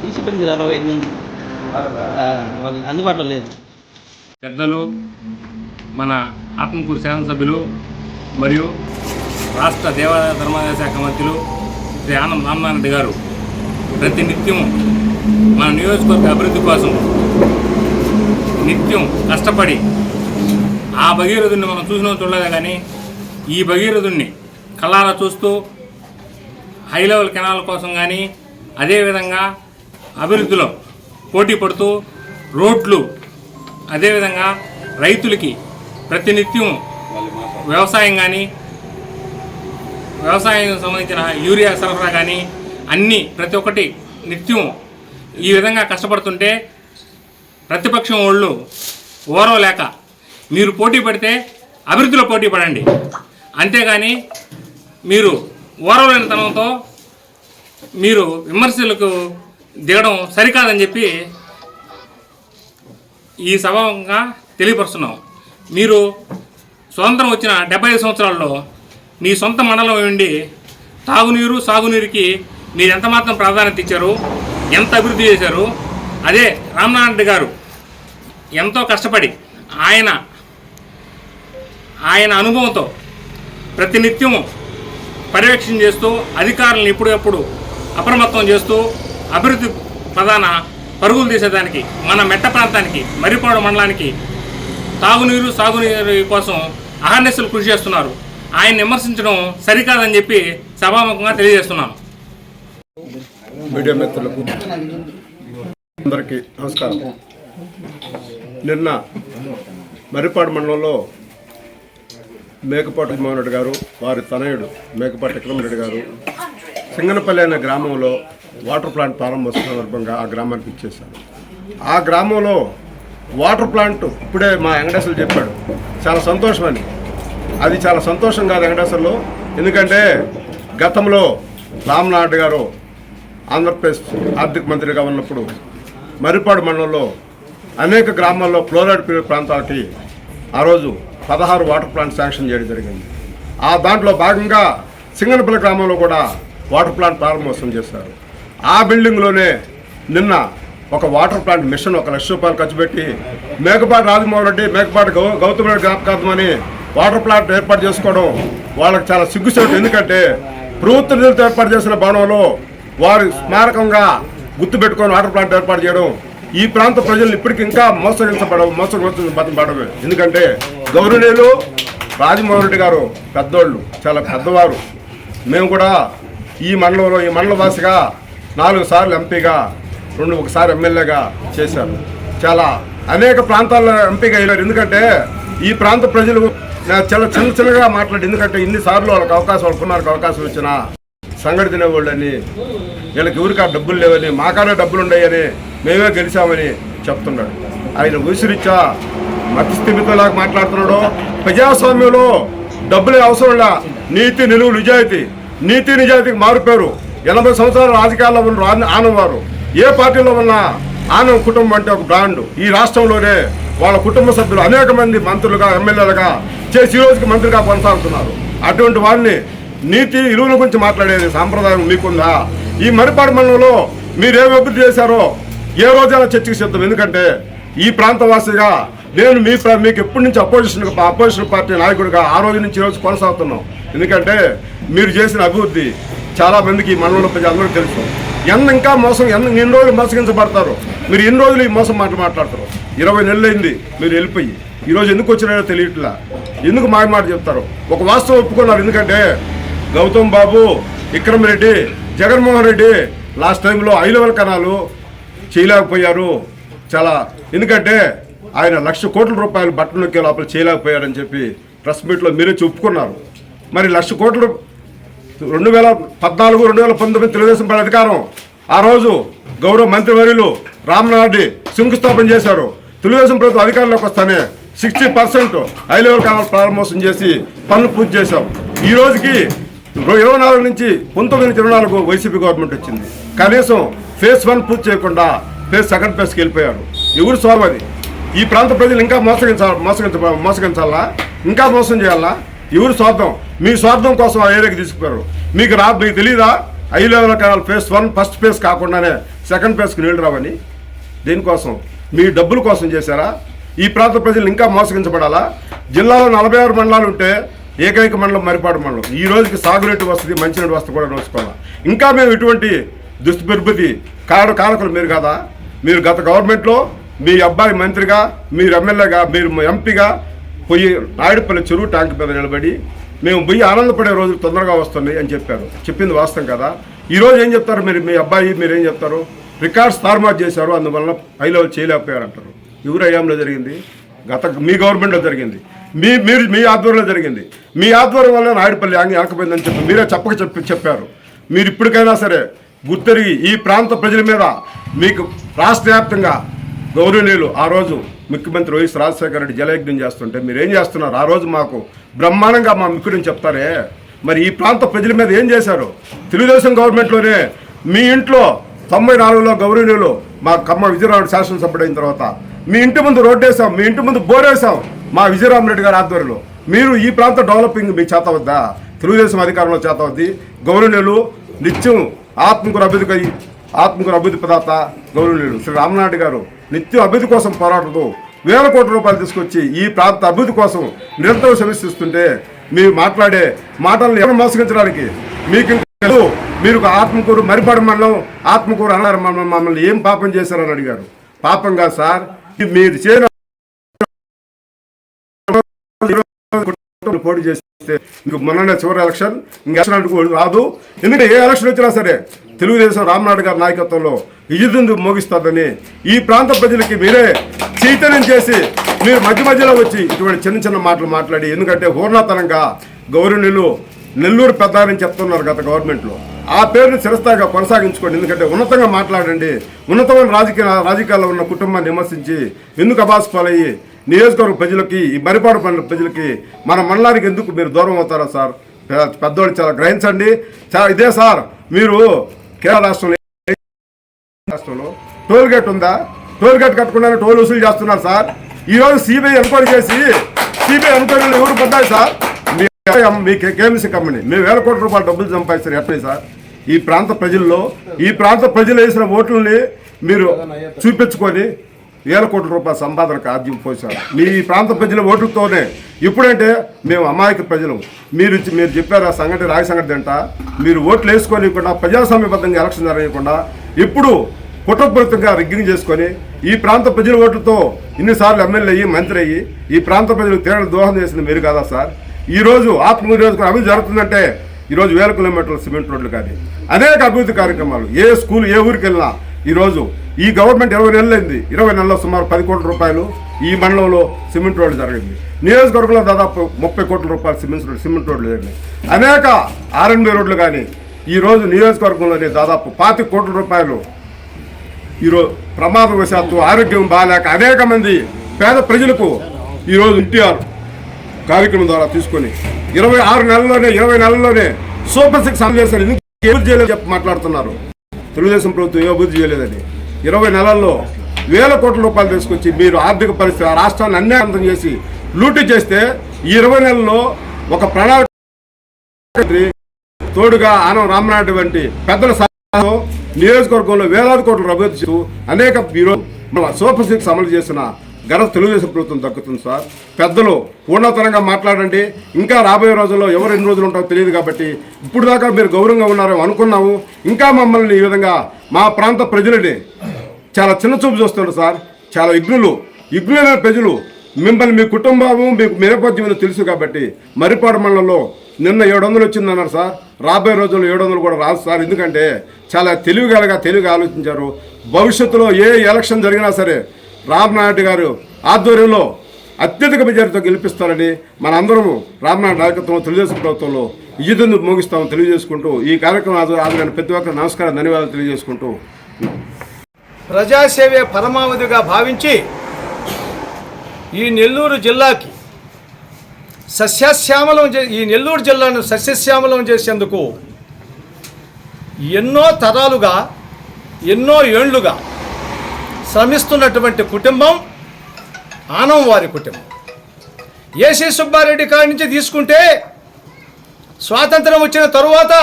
తీసిపోయింది 65 మంది వాళ్ళు అందుబాటులో లేదు. పెద్దలు, మన ఆత్మకూరు శాసనసభ్యులు మరియు రాష్ట్ర దేవాదాయ ధర్మాదాయ శాఖ మంత్రులు శ్రీ ఆనం రామనారాయణ గారు ప్రతి నిత్యం మన నియోజకవర్గ అభివృద్ధి కోసం నిత్యం కష్టపడి ఆ భగీరథుడిని మనం చూసినా చూడలేదా, కానీ ఈ భగీరథుడిని కళ్ళారా చూస్తూ హై లెవెల్ కెనాల్ కోసం కానీ అదేవిధంగా అభివృద్ధిలో పోటీ పడుతూ రోడ్లు, అదేవిధంగా రైతులకి ప్రతినిత్యం వ్యవసాయం కానీ వ్యవసాయం సంబంధించిన యూరియా సరఫరా కానీ అన్నీ ప్రతి ఒక్కటి నిత్యం ఈ విధంగా కష్టపడుతుంటే ప్రతిపక్షం వాళ్ళు ఓరవలేక మీరు పోటీ పడితే అభివృద్ధిలో పోటీ పడండి, అంతేగాని మీరు ఓరవలేనితనంతో మీరు విమర్శలకు దిగడం సరికాదని చెప్పి ఈ సభంగా తెలియపరుస్తున్నాం. మీరు స్వతంత్రం వచ్చిన 75 సంవత్సరాల్లో మీ సొంత మండలం ఉండి తాగునీరు సాగునీరుకి మీరు ఎంత మాత్రం ప్రాధాన్యత ఇచ్చారు, ఎంత అభివృద్ధి చేశారు. అదే రామనారాయణ గారు ఎంతో కష్టపడి ఆయన అనుభవంతో ప్రతినిత్యం పర్యవేక్షణ చేస్తూ అధికారులను ఎప్పుడప్పుడు అప్రమత్తం చేస్తూ అభివృద్ధి ప్రధాన పరుగులు తీసేదానికి మన మెట్ట ప్రాంతానికి మర్రిపాడు మండలానికి తాగునీరు సాగునీరు కోసం అహర్నిశలు కృషి చేస్తున్నారు. ఆయన విమర్శించడం సరికాదని చెప్పి సభాముఖంగా తెలియజేస్తున్నాను. మీడియా మిత్రులకు అందరికీ నమస్కారం. నిన్న మర్రిపాడు మండలంలో మేకపాటి మోహన్ రెడ్డి గారు, వారి తనయుడు మేకపాటి విక్రమరెడ్డి గారు సింగనపల్లి అనే గ్రామంలో వాటర్ ప్లాంట్ ప్రారంభోత్సవం సందర్భంగా ఆ గ్రామానికి ఇచ్చేశారు. ఆ గ్రామంలో వాటర్ ప్లాంట్ ఇప్పుడే మా వెంకటేశ్వరు చెప్పాడు, చాలా సంతోషమని. అది చాలా సంతోషం కాదు వెంకటేశ్వర్లో, ఎందుకంటే గతంలో రామనారాయణ గారు ఆంధ్రప్రదేశ్ ఆర్థిక మంత్రిగా ఉన్నప్పుడు మర్రిపాడు మండలంలో అనేక గ్రామాల్లో ఫ్లోరైడ్ ప్రాంతాలకి ఆ రోజు 16 వాటర్ ప్లాంట్ శాంక్షన్ చేయడం జరిగింది. ఆ దాంట్లో భాగంగా సింగనపల్లి గ్రామంలో కూడా వాటర్ ప్లాంట్ ప్రారంభోత్సవం చేశారు. ఆ బిల్డింగ్లోనే నిన్న ఒక వాటర్ ప్లాంట్ మిషన్ 1 లక్ష రూపాయలు ఖర్చు పెట్టి మేకపాటి రాజమోహన్ రెడ్డి, మేకపాటి గౌతమ్ రెడ్డి జ్ఞాపకార్థమని వాటర్ ప్లాంట్ ఏర్పాటు చేసుకోవడం వాళ్ళకి చాలా సిగ్గుసేటు. ఎందుకంటే ప్రభుత్వ నిధులతో ఏర్పాటు చేసిన భవనంలో వారి స్మారకంగా గుర్తుపెట్టుకొని వాటర్ ప్లాంట్ ఏర్పాటు చేయడం ఈ ప్రాంత ప్రజలు ఇప్పటికి ఇంకా మోసపడమే. ఎందుకంటే గౌరవనీయులు రాజమోహన్ రెడ్డి గారు పెద్దోళ్ళు, చాలా పెద్దవారు. మేము కూడా ఈ మండల వాసిగా 4 సార్లు ఎంపీగా, 1 సారి ఎమ్మెల్యేగా చేశారు. చాలా అనేక ప్రాంతాల్లో ఎంపీగా అయ్యారు. ఎందుకంటే ఈ ప్రాంత ప్రజలు చాలా చిన్నగా మాట్లాడి, ఎందుకంటే ఇన్నిసార్లు వాళ్ళకి అవకాశం వచ్చినా సంగతి తినేవాళ్ళని, వీళ్ళకి ఎవరికి డబ్బులు లేవని, మాకానే డబ్బులు ఉన్నాయని, మేమే గెలిచామని చెప్తున్నాడు. ఆయన ఉసిరిచ్చా మతిస్థిమితలాగా మాట్లాడుతున్నాడు. ప్రజాస్వామ్యంలో డబ్బులే అవసరంలా, నీతి నిలువు నీతి నిజాయితీకి మారిపోయారు. 80 సంవత్సరాల రాజకీయాల్లో ఉన్న ఆనంవారు, ఏ పార్టీలో ఉన్న ఆనం కుటుంబం అంటే ఒక బ్రాండ్. ఈ రాష్ట్రంలోనే వాళ్ళ కుటుంబ సభ్యులు అనేక మంది మంత్రులుగా, ఎమ్మెల్యేలుగా చేసి ఈ రోజుకి మంత్రిగా కొనసాగుతున్నారు. అటువంటి వారిని నీతి విలువల గురించి మాట్లాడేది సాంప్రదాయం మీకుందా? ఈ మర్రిపాడు మండలంలో మీరేమి అభివృద్ధి చేశారో ఏ రోజైనా చర్చకు సిద్ధం. ఎందుకంటే ఈ ప్రాంతవాసిగా నేను మీకు ఎప్పటి నుంచి అపోజిషన్ పార్టీ నాయకుడిగా ఆ రోజు నుంచి ఈ రోజు కొనసాగుతున్నాం. ఎందుకంటే మీరు చేసిన అభివృద్ధి చాలా మందికి ఈ మండలంలో ప్రజలందరూ తెలుసు. ఇంకా మోసం ఎన్ని రోజులు మోసగించబడతారు. మీరు ఎన్ని రోజులు ఈ మోసం మాట్లాడతారు. 20 నెలలు అయింది మీరు వెళ్ళిపోయి, ఈరోజు ఎందుకు వచ్చినారో తెలియట్లా. ఎందుకు మాట చెప్తారు? ఒక వాస్తవం ఒప్పుకున్నారు. ఎందుకంటే గౌతమ్ బాబు, విక్రమరెడ్డి, జగన్మోహన్ రెడ్డి లాస్ట్ టైంలో 5 లెవెల్ కెనాలు చేయలేకపోయారు. చాలా ఎందుకంటే ఆయన 1 లక్ష కోట్ల రూపాయలు బట్టలు నొక్కే లోపల చేయలేకపోయారని చెప్పి ప్రెస్ మీట్లో మీరే చెప్పుకున్నారు. మరి 1 లక్ష కోట్లు 2014, 2019 తెలుగుదేశం పార్టీ అధికారం ఆ రోజు గౌరవ మంత్రివర్యులు రామనారెడ్డి శంకుస్థాపన చేశారు. తెలుగుదేశం ప్రభుత్వం అధికారంలోకి వస్తానే 60% హై లెవెల్ కెనాల్ ప్రారంభోత్సవం చేసి పనులు పూర్తి చేశాం. ఈ రోజుకి 24 నుంచి 19-24 వైసీపీ గవర్నమెంట్ వచ్చింది. కనీసం ఫేజ్ 1 పూర్తి చేయకుండా ఫేజ్ 2 ఫేజ్కి వెళ్ళిపోయారు. ఎవరు స్వామి? ఈ ప్రాంత ప్రజలు ఇంకా మోసగించాలా? ఇంకా మోసం చేయాలా? ఎవరు స్వార్థం? మీ స్వార్థం కోసం ఆ ఏరియాకి తీసుకుపోయారు. మీకు తెలీదా 5 level canal phase 1 first phase కాకుండానే సెకండ్ ఫేజ్కి నీళ్లు రావని? దేనికోసం? మీ డబ్బుల కోసం చేశారా? ఈ ప్రాంత ప్రజలు ఇంకా మోసగించబడాలా? జిల్లాలో 46 మండలాలు ఉంటే ఏకైక మండలం మరిపాడు మండలం. ఈ రోజుకి సాగునీటి వసతి, మంచినీటి వసతి కూడా నోచుకోవాలి. ఇంకా మేము ఇటువంటి దుష్దుర్బుద్ధి కారకులు మీరు కాదా? మీరు గత గవర్నమెంట్లో మీ అబ్బాయి మంత్రిగా, మీరు ఎమ్మెల్యేగా, మీరు ఎంపీగా పోయి నాయుడుపల్లి చెరువు ట్యాంక్ మీద నిలబడి మేము పోయి ఆనందపడే రోజులు తొందరగా వస్తున్నాయి అని చెప్పారు. చెప్పింది వాస్తవం కదా? ఈరోజు ఏం చెప్తారు? మీ అబ్బాయి మీరేం చెప్తారు? రికార్డ్స్ తారుమారు చేశారు, అందువల్ల హై లెవెల్ చేయలేకపోయారు అంటారు. ఎవరు అయ్యాంలో జరిగింది? మీ గవర్నమెంట్లో జరిగింది, మీ ఆధ్వర్యంలో జరిగింది. మీ ఆధ్వర్యం వల్ల నాయుడుపల్లి ఆకపోయిందని చెప్పి మీరే చెప్పారు. మీరు ఇప్పటికైనా సరే గుర్తెరిగి ఈ ప్రాంత ప్రజల మీద మీకు రాష్ట్ర వ్యాప్తంగా గౌరవనీయులు ఆ రోజు ముఖ్యమంత్రి వైఎస్ రాజశేఖర రెడ్డి జలయజ్ఞం చేస్తుంటే మీరు ఏం చేస్తున్నారు? ఆ రోజు మాకు బ్రహ్మాండంగా మా ముఖ్యుడిని చెప్తారే, మరి ఈ ప్రాంత ప్రజల మీద ఏం చేశారు? తెలుగుదేశం గవర్నమెంట్లోనే మీ ఇంట్లో 94లో గౌరవనీయులు మా కమ్మ విజయరామరెడ్డి శాసనసభ్యుడు అయిన తర్వాత మీ ఇంటి ముందు రోడ్డు వేసాం, మీ ఇంటి ముందు బోరేసాం మా విజయరామరెడ్డి గారి ఆధ్వర్యంలో. మీరు ఈ ప్రాంత డెవలపింగ్ మీకు చేత వద్దా? తెలుగుదేశం అధికారంలో చేత వద్ది. గౌరవనీయులు నిత్యం ఆత్మకూరు అభివృద్ధి ప్రదాత గౌరవనీయులు శ్రీ రామనాయుడు గారు నిత్యం అభివృద్ధి కోసం పోరాడుతూ వేల కోట్ల రూపాయలు తీసుకొచ్చి ఈ ప్రాంత అభివృద్ధి కోసం నిరంతరం శ్రమిస్తుంటే మీరు మాట్లాడే మాటలను ఎవరు మోసగించడానికి మీరు ఆత్మకూరు మరిపాడు మండలం, ఆత్మకూరు అన్నారు మమ్మల్ని ఏం పాపం చేశారని అడిగారు. పాపం కాదు సార్, మీరు చేయని పోటీ చేస్తే ఇంక మొన్ననే చివరి ఎలక్షన్, ఇంకెలక్షన్ రాదు. ఎందుకంటే ఏ ఎలక్షన్ వచ్చినా సరే తెలుగుదేశం రామనాయుడు గారి నాయకత్వంలో విజృంభి మోగిస్తుందని ఈ ప్రాంత ప్రజలకి మీరే చైతన్యం చేసి మీరు మధ్యలో వచ్చి ఇటువంటి చిన్న మాటలు మాట్లాడి, ఎందుకంటే హోర్నాతనంగా గౌరవనీయులు నెల్లూరు పెద్ద అని చెప్తున్నారు గత గవర్నమెంట్లో. ఆ పేరుని చిరస్థాయిగా కొనసాగించుకోండి. ఎందుకంటే ఉన్నతంగా మాట్లాడండి. ఉన్నతమైన రాజకీయాల్లో ఉన్న కుటుంబాన్ని విమర్శించి ఎందుకు అబాస్పాలయ్యి నియోజకవర్గ ప్రజలకి, ఈ మరిపాడు పనుల ప్రజలకి, మన మండలానికి ఎందుకు మీరు దూరం అవుతారా సార్? పెద్దోళ్ళు చాలా గ్రహించండి. ఇదే సార్, మీరు కేరళ రాష్ట్రంలో టోల్ గేట్ ఉందా? టోల్ గేట్ కట్టకుండానే టోల్ వసూలు చేస్తున్నారు సార్. ఈరోజు సిబిఐ ఎంక్వైరీ చేసి సిబిఐ ఎంక్వైరీలు ఎవరు పడ్డాయి సార్? మీ కేఎంసీ కంపెనీ మేము వేల కోట్ల రూపాయలు డబ్బులు సంపాదిస్తారు. ఎట్లయి సార్? ఈ ప్రాంత ప్రజలు వేసిన ఓట్లని మీరు చూపించుకొని వేల కోట్ల రూపాయల సంపాదనకు ఆద్యం పోశారు. మీ ప్రాంత ప్రజల ఓట్లతోనే. ఇప్పుడంటే మేము అమాయక ప్రజలు. మీరు చెప్పారు ఆ సంగతి, రాగి సంగతి అంట. మీరు ఓట్లు వేసుకోనివ్వకుండా, ప్రజాస్వామ్యబద్ధంగా ఎలక్షన్ జరగకుండా ఇప్పుడు కుట్రపూరితంగా రిగ్గింగ్ చేసుకొని ఈ ప్రాంత ప్రజల ఓట్లతో ఇన్నిసార్లు ఎమ్మెల్యే అయ్యి, మంత్రి అయ్యి ఈ ప్రాంత ప్రజలకు తీరని దోహం చేసింది మీరు కదా సార్? ఈరోజు ఆత్మకూరు నియోజకవర్గం అభివృద్ధి జరుగుతుందంటే ఈరోజు వేల కిలోమీటర్ల సిమెంట్ రోడ్లు కానీ అనేక అభివృద్ధి కార్యక్రమాలు, ఏ స్కూల్ ఏ ఊరికి వెళ్ళినా ఈరోజు ఈ గవర్నమెంట్ 20 నెలలైంది. 20 నెలల్లో సుమారు 10 కోట్ల రూపాయలు ఈ మండలంలో సిమెంట్ రోడ్లు జరిగింది. నియోజకవర్గంలో దాదాపు 30 కోట్ల రూపాయలు సిమెంట్ రోడ్లు జరిగినాయి. అనేక R&B రోడ్లు కానీ ఈరోజు నియోజకవర్గంలోనే దాదాపు 25 కోట్ల రూపాయలు ఈరోజు ప్రమాదవశాత్తు ఆరోగ్యం బాగాలేక అనేక మంది పేద ప్రజలకు ఈరోజు ఎన్టీఆర్ కార్యక్రమం ద్వారా తీసుకొని 20 నెలల్లోనే సూపర్ 6 అమలు చేశారు. ఎందుకు అభివృద్ధి చేయలేదు చెప్పి మాట్లాడుతున్నారు. తెలుగుదేశం ప్రభుత్వం ఏ అభివృద్ధి చేయలేదని 20 నెలల్లో వేల కోట్ల రూపాయలు తీసుకొచ్చి మీరు ఆర్థిక పరిస్థితి ఆ రాష్ట్రాన్ని అన్యాయం చేసి లూటీ చేస్తే ఈ 20 నెలల్లో ఒక ప్రణాళిక తోడుగా ఆనం రామనాయుడు వంటి పెద్దల సహాయంతో నియోజకవర్గంలో వేలాది కోట్ల అభివృద్ధి అనేక సూపర్ 6 అమలు చేసిన ఘనత తెలుగుదేశం ప్రభుత్వం దక్కుతుంది సార్. పెద్దలు పూర్ణతరంగా మాట్లాడండి. ఇంకా రాబోయే రోజుల్లో ఎవరు ఎన్ని రోజులు ఉంటారో తెలియదు కాబట్టి ఇప్పుడు దాకా మీరు గౌరవంగా ఉన్నారో అనుకున్నాము. ఇంకా మమ్మల్ని ఈ విధంగా మా ప్రాంత ప్రజలని చాలా చిన్న చూపు చూస్తున్నారు సార్. చాలా విఘ్నులైన ప్రజలు మిమ్మల్ని, మీ కుటుంబము, మీకు నేపథ్యం తెలుసు కాబట్టి మరిపాడు మండలంలో నిన్న 700 వచ్చిందన్నారు సార్. రాబోయే రోజుల్లో 700 కూడా రాదు సార్. ఎందుకంటే చాలా తెలివిగా ఆలోచించారు. భవిష్యత్తులో ఏ ఎలక్షన్ జరిగినా సరే రామనాయుడు గారు ఆధ్వర్యంలో అత్యధిక మెజారిటీతో గెలిపిస్తారని మనందరము రామనాయుడు నాయకత్వంలో తెలుగుదేశం ప్రభుత్వంలో విజయం మోగిస్తామని తెలియజేసుకుంటూ ఈ కార్యక్రమం ఆదరణ ప్రతి ఒక్కరు నమస్కారం, ధన్యవాదాలు తెలియజేసుకుంటూ ప్రజాసేవే పరమావధిగా భావించి ఈ నెల్లూరు జిల్లాకి ఈ నెల్లూరు జిల్లాను సస్యశ్యామలం చేసేందుకు ఎన్నో తరాలుగా, ఎన్నో ఏళ్లుగా శ్రమిస్తున్నటువంటి కుటుంబం ఆనం వారి కుటుంబం. ఏసీ సుబ్బారెడ్డి కాడి నుంచి తీసుకుంటే స్వాతంత్రం వచ్చిన తరువాత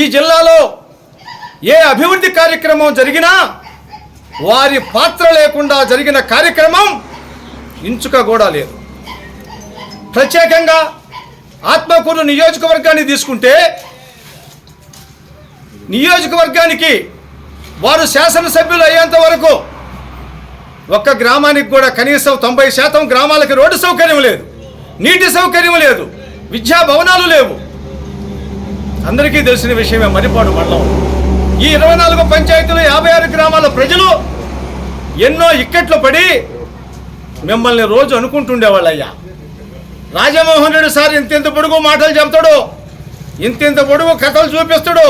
ఈ జిల్లాలో ఏ అభివృద్ధి కార్యక్రమం జరిగినా వారి పాత్ర లేకుండా జరిగిన కార్యక్రమం ఇంచుక కూడా లేదు. ప్రత్యేకంగా ఆత్మకూరు నియోజకవర్గాన్ని తీసుకుంటే నియోజకవర్గానికి వారు శాసనసభ్యులు అయ్యేంత వరకు ఒక్క గ్రామానికి కూడా కనీసం 90% గ్రామాలకి రోడ్డు సౌకర్యం లేదు, నీటి సౌకర్యం లేదు, విద్యా భవనాలు లేవు. అందరికీ తెలిసిన విషయమే మరిపాడు మండలం. ఈ 24 పంచాయతీలు 56 గ్రామాల ప్రజలు ఎన్నో ఇక్కట్లు పడి మిమ్మల్ని రోజు అనుకుంటుండేవాళ్ళయ్యా. రాజమోహన్ రెడ్డి సార్ ఇంతింత పొడుగు మాటలు చెప్తాడు, ఇంతింత పొడుగు కథలు చూపిస్తాడు.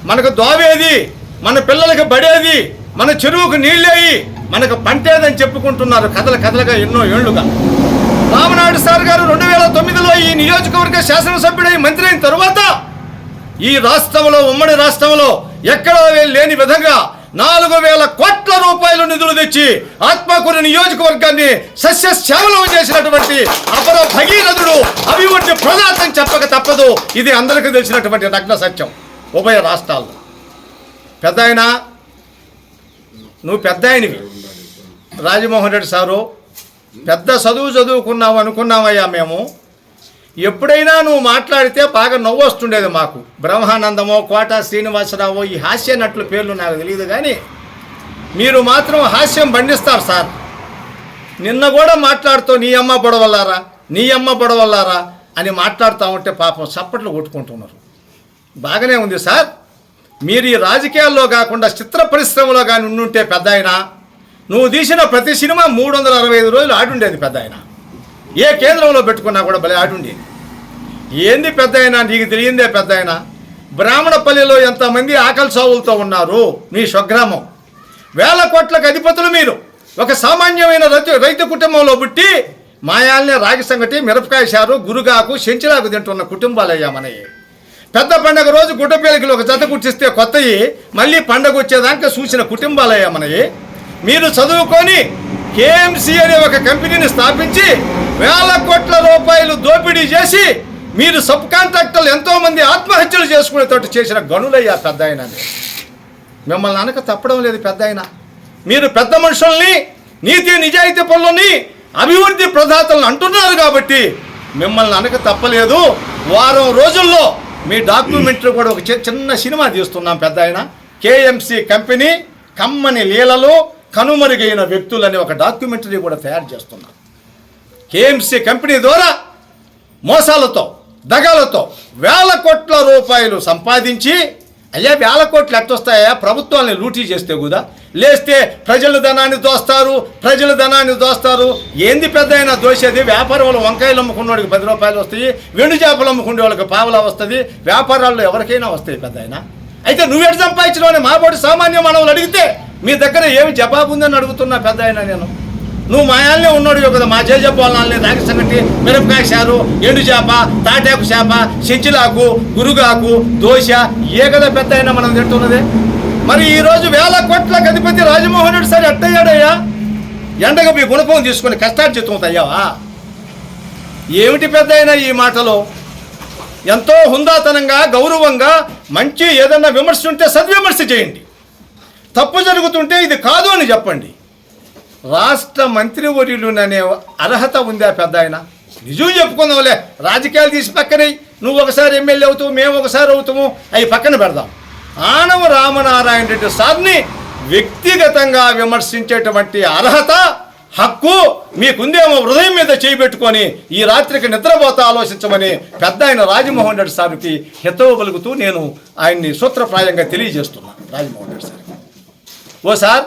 మనకు దోవేది, మన పిల్లలకి బడేది, మన చెరువుకు నీళ్ళేయి, మనకు పంటేదని చెప్పుకుంటున్నారు కథలుగా ఎన్నో ఏళ్లుగా. రామనాయుడు సార్ గారు 2009లో ఈ నియోజకవర్గ శాసనసభ్యుడై మంత్రి అయిన తరువాత ఈ రాష్ట్రంలో, ఉమ్మడి రాష్ట్రంలో ఎక్కడా లేని విధంగా 4,000 కోట్ల రూపాయల నిధులు తెచ్చి ఆత్మకూరు నియోజకవర్గాన్ని సస్యశ్యామలం చేసినటువంటి అపర భగీరథుడు, అభివృద్ధి ప్రదాతం చెప్పక తప్పదు. ఇది అందరికీ తెలిసినటువంటి నగ్న సత్యం. ఉభయ రాష్ట్రాల్లో పెద్ద ఆయన, నువ్వు పెద్ద ఆయనవి రాజమోహన్ రెడ్డి సారు, పెద్ద చదువుకున్నావు అనుకున్నామయ్యా మేము. ఎప్పుడైనా నువ్వు మాట్లాడితే బాగా నవ్వు వస్తుండేది మాకు. బ్రహ్మానందమో, కోట శ్రీనివాసరావు, ఈ హాస్య నటుల పేర్లు నాకు తెలియదు, కానీ మీరు మాత్రం హాస్యం పండిస్తారు సార్. నిన్న కూడా మాట్లాడుతూ నీ అమ్మ బొడవల్లారా అని మాట్లాడుతూ ఉంటే పాపం చప్పట్లు కొట్టుకుంటున్నారు. బాగానే ఉంది సార్. మీరు ఈ రాజకీయాల్లో కాకుండా చిత్ర పరిశ్రమలో కానీ ఉండుంటే పెద్ద ఆయన, నువ్వు తీసిన ప్రతి సినిమా 365 రోజులు ఆడుండేది పెద్ద ఆయన. ఏ కేంద్రంలో పెట్టుకున్నా కూడా భలే ఆడుండేది. ఏంది పెద్ద ఆయన, నీకు తెలియందే పెద్ద ఆయన. బ్రాహ్మణపల్లిలో ఎంతమంది ఆకలి సావులతో ఉన్నారు. మీ స్వగ్రామం. 1000 కోట్లకు అధిపతులు మీరు. ఒక సామాన్యమైన రైతు కుటుంబంలో పుట్టి మాయాల్ని, రాగి సంగటి, మిరపకాయ చారు, గురుగాకు, చెంచిలాకు తింటున్న కుటుంబాలయ్యా మనయ్యి. పెద్ద పండగ రోజు గుడ్డపేలికలు ఒక జత కుట్టిస్తే కొత్తయి మళ్ళీ పండగ వచ్చేదాకా చూసిన కుటుంబాలయ్యా మనయ్యి. మీరు చదువుకొని కేఎంసీ అనే ఒక కంపెనీని స్థాపించి 1000 కోట్ల రూపాయలు దోపిడీ చేసి మీరు సబ్ కాంట్రాక్టర్లు ఎంతోమంది ఆత్మహత్యలు చేసుకునేటట్టు చేసిన గనులయ్యా పెద్ద ఆయన. మిమ్మల్ని అనక తప్పడం లేదు పెద్ద ఆయన. మీరు పెద్ద మనుషుల్ని, నీతి నిజాయితీ పనులని, అభివృద్ధి ప్రదాతలను అంటున్నారు కాబట్టి మిమ్మల్ని అనక తప్పలేదు. వారం రోజుల్లో మీ డాక్యుమెంటరీ కూడా ఒక చిన్న సినిమా తీస్తున్నాం పెద్ద ఆయన. కేఎంసీ కంపెనీ కమ్మని లీలలు, కనుమరుగైన వ్యక్తులని ఒక డాక్యుమెంటరీ కూడా తయారు చేస్తున్నాం. కేఎంసీ కంపెనీ ద్వారా మోసాలతో, దగాలతో 1000 కోట్ల రూపాయలు సంపాదించి, అయ్యా 1000 కోట్లు ఎట్టొస్తాయా? ప్రభుత్వాన్ని లూటీ చేస్తే కూడా లేస్తే ప్రజల ధనాన్ని దోస్తారు. ఏంది పెద్ద అయినా దోసేది? వ్యాపారంలో వంకాయలు అమ్ముకున్నవాడికి 10 రూపాయలు వస్తాయి, వెండి చేపలు అమ్ముకునే వాళ్ళకి పావలా వస్తుంది. వ్యాపారాల్లో ఎవరికైనా వస్తాయి పెద్ద అయినా. అయితే నువ్వెటు సంపాదించడం అని మాబోటి సామాన్య మానవులు అడిగితే మీ దగ్గర ఏమి జవాబు ఉందని అడుగుతున్నా పెద్ద అయినా నేను. నువ్వు మాయాలనే ఉన్నాడు కదా, మా చేజెప్పాలని రాగి సంగటి, మిరపకాయ చారు, ఎండు చేప, తాటాకు చేప, చెంచిలాకు, గురుగాకు, దోశ, ఏ కదా పెద్ద అయినా మనం తింటున్నదే. మరి ఈరోజు 1000 కోట్లకు అధిపతి రాజమోహన్ రెడ్డి సార్ ఎట్టయ్యాడయ్యా? ఎండగా మీ గుణపం తీసుకొని కష్టార్జితం అయ్యావా? ఏమిటి పెద్ద అయినా ఈ మాటలో? ఎంతో హుందాతనంగా, గౌరవంగా, మంచి ఏదన్నా విమర్శ ఉంటే సద్విమర్శ చేయండి. తప్పు జరుగుతుంటే ఇది కాదు అని చెప్పండి. రాష్ట్ర మంత్రివర్యులుననే అర్హత ఉందా పెద్ద ఆయన? నిజం చెప్పుకుందాంలే, రాజకీయాలు తీసి పక్కనే. నువ్వు ఒకసారి ఎమ్మెల్యే అవుతావు, మేము ఒకసారి అవుతాము, అవి పక్కన పెడదాం. ఆనవ రామనారాయణ రెడ్డి సార్ని వ్యక్తిగతంగా విమర్శించేటువంటి అర్హత, హక్కు మీకుందేమో హృదయం మీద చేయబెట్టుకొని ఈ రాత్రికి నిద్రపోతా ఆలోచించమని పెద్ద ఆయన రాజమోహన్ రెడ్డి సార్కి హితవు పలుకుతూ నేను ఆయన్ని సూత్రప్రాయంగా తెలియజేస్తున్నా. రాజమోహన్ రెడ్డి సార్, ఓ సార్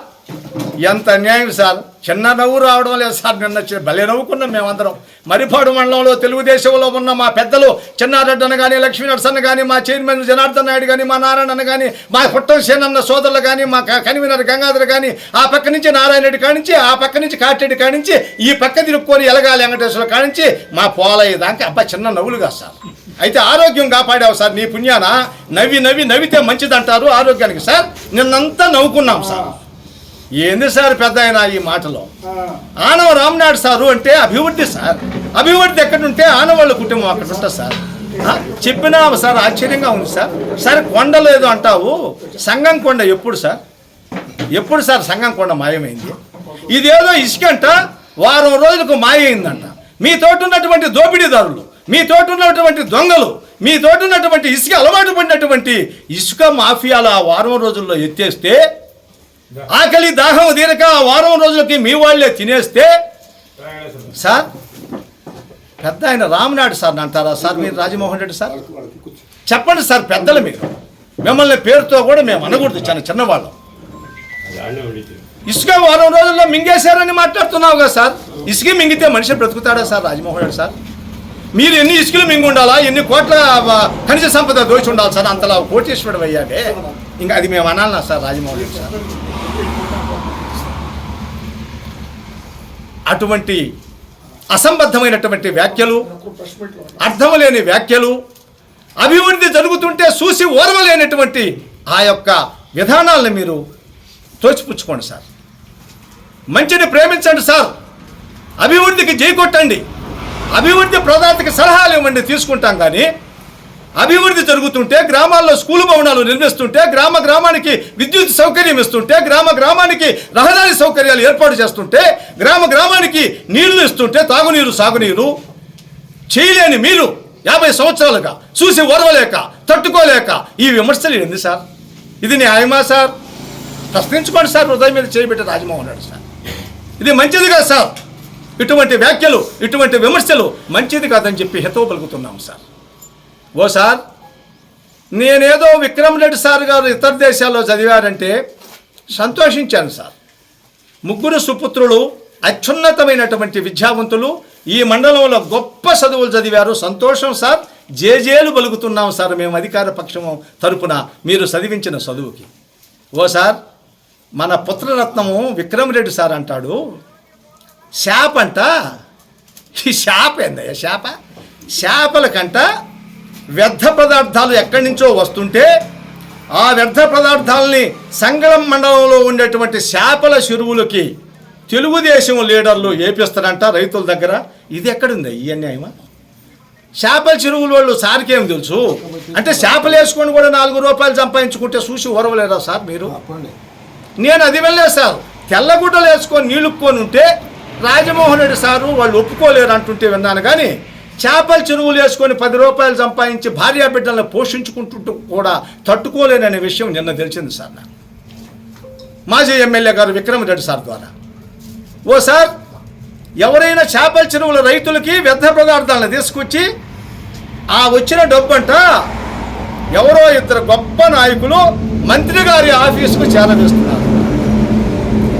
ఎంత అన్యాయం సార్. చిన్న నవ్వు రావడం లేదు సార్. నిన్న భలే నవ్వుకున్నాం మేమందరం. మరిపాడు మండలంలో తెలుగుదేశంలో ఉన్న మా పెద్దలు చిన్నారెడ్డి అన్న కానీ, లక్ష్మీ నరసన్న కానీ, మా చైర్మన్ జనార్దన్ నాయుడు కానీ, మా నారాయణ అన్న కానీ, మా పుట్టం సేనన్న సోదరులు కానీ, మా కన్వీనర్ గంగాధర్ కానీ, ఆ పక్క నుంచి నారాయణ రెడ్డి కానించి, ఆ పక్క నుంచి కాటిరెడ్డి కానించి, ఈ పక్క తిరుక్కొని ఎలగాలి వెంకటేశ్వర కానించి మా పోలయ్య దాకా అబ్బా చిన్న నవ్వులుగా సార్. అయితే ఆరోగ్యం కాపాడావు సార్ నీ పుణ్యాన. నవ్వితే మంచిదంటారు ఆరోగ్యానికి సార్. నిన్నంతా నవ్వుకున్నాం సార్. ఏంది సార్ పెద్ద ఆయన ఈ మాటలో? ఆనవ రామనాయుడు సారు అంటే అభివృద్ధి సార్. అభివృద్ధి ఎక్కడుంటే ఆనవాళ్ళ కుటుంబం అక్కడ ఉంటుంది సార్. చెప్పినా సార్ ఆశ్చర్యంగా ఉంది సార్. సరే కొండలు ఏదో అంటావు, సంగం కొండ ఎప్పుడు సార్? ఎప్పుడు సార్ సంగం కొండ మాయమైంది? ఇదేదో ఇసుకంట వారం రోజులకు మాయమైందంట. మీతోటి ఉన్నటువంటి దోపిడీదారులు, మీతోటి ఉన్నటువంటి దొంగలు, మీతోటి ఉన్నటువంటి ఇసుక అలవాటు పడినటువంటి ఇసుక మాఫియాలు ఆ వారం రోజుల్లో ఎత్తేస్తే, ఆకలి దాహం తీరక ఆ వారం రోజులకి మీ వాళ్ళే తినేస్తే సార్, పెద్ద ఆయన రామనాయుడు సార్ అంటారా సార్ మీరు? రాజమోహన్ రెడ్డి సార్ చెప్పండి సార్, పెద్దలు మీరు, మిమ్మల్ని పేరుతో కూడా మేము అనకూడదు, చాలా చిన్నవాళ్ళం. ఇసుక వారం రోజుల్లో మింగేశారని మాట్లాడుతున్నావు కదా సార్. ఇసుక మింగితే మనిషి బ్రతుకుతాడా సార్ రాజమోహన్ రెడ్డి సార్? మీరు ఎన్ని ఇసుకలు మింగి ఉండాలా, ఎన్ని కోట్ల ఖనిజ సంపద దోచి ఉండాలి సార్, అంతలా కోటేశ్వరుడు అయ్యాడే. ఇంకా అది మేము అనాలనా సార్ రాజమోహన్ రెడ్డి సార్? అటువంటి అసంబద్ధమైనటువంటి వ్యాఖ్యలు, అర్థం లేని వ్యాఖ్యలు, అభివృద్ధి జరుగుతుంటే చూసి ఓర్వలేనటువంటి ఆ యొక్క విధానాలను మీరు తోచిపుచ్చుకోండి సార్. మంచిని ప్రేమించండి సార్, అభివృద్ధికి జై కొట్టండి, అభివృద్ధి ప్రదాతకి సలహాలు ఇవ్వండి, తీసుకుంటాం. కానీ అభివృద్ధి జరుగుతుంటే, గ్రామాల్లో స్కూలు భవనాలు నిర్మిస్తుంటే, గ్రామానికి విద్యుత్ సౌకర్యం ఇస్తుంటే, గ్రామానికి రహదారి సౌకర్యాలు ఏర్పాటు చేస్తుంటే, గ్రామానికి నీళ్లు ఇస్తుంటే, తాగునీరు సాగునీరు చేయలేని మీరు 50 సంవత్సరాలుగా చూసి ఓర్వలేక తట్టుకోలేక ఈ విమర్శలు ఏంది సార్? ఇది న్యాయమా సార్? ప్రశ్నించుకోండి సార్, హృదయం మీద చేయబెట్టి రాజమోహన్ రెడ్డి సార్. ఇది మంచిది కాదు సార్, ఇటువంటి వ్యాఖ్యలు, ఇటువంటి విమర్శలు మంచిది కాదని చెప్పి హితవు పలుకుతున్నాం సార్. ఓ సార్, నేనేదో విక్రమ్ రెడ్డి సార్ గారు ఇతర దేశాల్లో చదివారంటే సంతోషించాను సార్. 3 సుపుత్రులు, అత్యున్నతమైనటువంటి విద్యావంతులు ఈ మండలంలో గొప్ప చదువులు చదివారు, సంతోషం సార్. జేజేలు పలుకుతున్నాం సార్ మేము అధికార పక్షం తరపున మీరు చదివించిన చదువుకి. ఓ సార్, మన పుత్రరత్నము విక్రమ్ రెడ్డి సార్ అంటాడు, శాప అంట. ఈ శాప ఏందయ్యా శాప? శాపలకంట వ్యర్థ పదార్థాలు ఎక్కడి నుంచో వస్తుంటే ఆ వ్యర్థ పదార్థాలని సంగళం మండలంలో ఉండేటువంటి శాపల చెరువులకి తెలుగుదేశం లీడర్లు ఏపిస్తారంట రైతుల దగ్గర. ఇది ఎక్కడుంది ఈ అన్యాయమా? చేపల చెరువుల వాళ్ళు సార్కేం తెలుసు అంటే చేపలు వేసుకొని కూడా 4 రూపాయలు సంపాదించుకుంటే చూసి ఓరవలేరా సార్ మీరు? నేను అది వెళ్ళలేదు సార్. తెల్లగుడ్డలు వేసుకొని నీళ్ళుక్కొని ఉంటే రాజమోహన్ రెడ్డి సారు వాళ్ళు ఒప్పుకోలేరు అంటుంటే విన్నాను. కానీ చేపల చెరువులు వేసుకొని 10 రూపాయలు సంపాదించి భార్యా బిడ్డలను పోషించుకుంటుంటూ కూడా తట్టుకోలేననే విషయం నిన్న తెలిసింది సార్ నాకు, మాజీ ఎమ్మెల్యే గారు విక్రమ్ రెడ్డి సార్ ద్వారా. ఓ సార్, ఎవరైనా చేపల చెరువుల రైతులకి వ్యర్థ పదార్థాలను తీసుకొచ్చి ఆ వచ్చిన డబ్బంట ఎవరో 2 గొప్ప నాయకులు మంత్రి గారి ఆఫీసుకు చేరవేస్తున్నారు.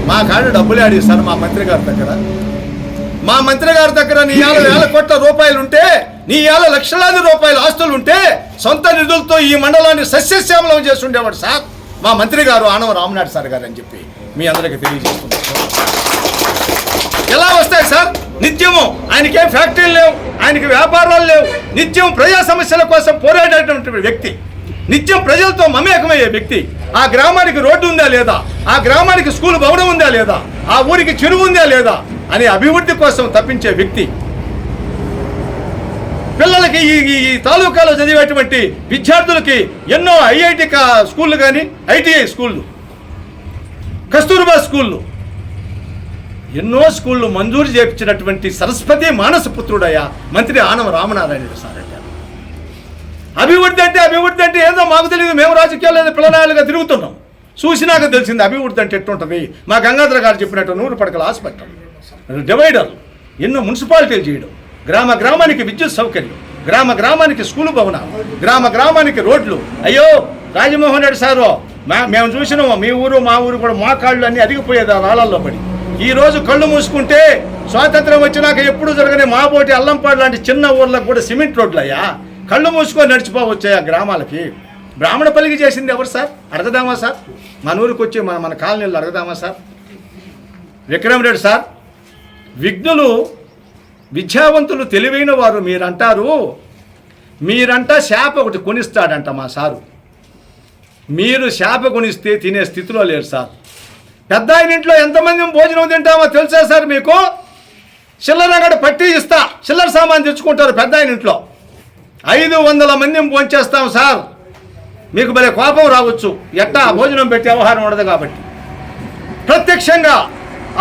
మా కాడ డబ్బులు ఆడి సార్ మా మంత్రి గారి దగ్గర. మా మంత్రి గారి దగ్గర నీ 1,000 కోట్ల రూపాయలు ఉంటే, నీ 1,000 లక్షలాది రూపాయల ఆస్తులు ఉంటే సొంత నిధులతో ఈ మండలాన్ని సస్యశ్యామలం చేసి ఉండేవాడు సార్ మా మంత్రి గారు ఆనవ రామనాయుడు సార్ గారు అని చెప్పి మీ అందరికీ తెలియజేస్తున్నారు. ఎలా వస్తాయి సార్? నిత్యము ఆయనకేం ఫ్యాక్టరీలు లేవు, ఆయనకి వ్యాపారాలు లేవు, నిత్యం ప్రజా సమస్యల కోసం పోరాడేటువంటి వ్యక్తి, నిత్యం ప్రజలతో మమేకమయ్యే వ్యక్తి. ఆ గ్రామానికి రోడ్డు ఉందా లేదా, ఆ గ్రామానికి స్కూల్ భవనం ఉందా లేదా, ఆ ఊరికి చెరువు ఉందా లేదా అని అభివృద్ధి కోసం తప్పించే వ్యక్తి. పిల్లలకి ఈ తాలూకాలో చదివేటువంటి విద్యార్థులకి ఎన్నో ఐఐటి స్కూళ్ళు కానీ, ఐటీఐ స్కూళ్ళు, కస్తూర్బా స్కూళ్ళు, ఎన్నో స్కూళ్ళు మంజూరు చేయించినటువంటి సరస్వతి మానసపుత్రుడయ్యా మంత్రి ఆనవ రామనారాయణ సార్ అంటారు. అభివృద్ధి అంటే ఏదో మాకు తెలియదు, మేము రాజకీయాలు పిల్లనాయాలుగా తిరుగుతున్నాం. చూసినాక తెలిసింది అభివృద్ధి అంటే ఎట్టుంటుంది. మా గంగాధర గారు చెప్పినట్టు 100 పడకల హాస్పిటల్, డివైడర్లు, ఎన్నో మున్సిపాలిటీలు చేయడం, గ్రామానికి విద్యుత్ సౌకర్యం, గ్రామానికి స్కూలు భవనాలు, గ్రామానికి రోడ్లు. అయ్యో రాజమోహన్ రెడ్డి సారు, మేము చూసినాము మీ ఊరు మా ఊరు కూడా మా కాళ్ళు అన్నీ అదిగిపోయేది ఆ రాళ్ళల్లో పడి. ఈరోజు కళ్ళు మూసుకుంటే స్వాతంత్రం వచ్చినాక ఎప్పుడు జరగని మాబోటి అల్లంపాడు లాంటి చిన్న ఊర్లకు కూడా సిమెంట్ రోడ్లు అయ్యా. కళ్ళు మూసుకొని నడిచిపోవచ్చాయి ఆ గ్రామాలకి. బ్రాహ్మణపల్లికి చేసింది ఎవరు సార్? అడగదామా సార్? మన ఊరికి వచ్చి మన కాలనీళ్ళు అడగదామా సార్? విక్రమ్ రెడ్డి సార్, విఘ్నులు విద్యావంతులు తెలివైన వారు మీరంట శాప ఒకటి కొనిస్తాడంట మా సారు. మీరు శాప కొనిస్తే తినే స్థితిలో లేరు సార్. పెద్ద ఆయన ఇంట్లో ఎంతమంది భోజనం తింటామో తెలుసా సార్ మీకు? చిల్లర గడ పట్టి ఇస్తా, చిల్లర సామాన్ తెచ్చుకుంటారు పెద్ద ఆయన ఇంట్లో. 500 మందిని భోంచేస్తాం సార్. మీకు భలే కోపం రావచ్చు, ఎట్టా భోజనం పెట్టే వ్యవహారం ఉండదు కాబట్టి. ప్రత్యక్షంగా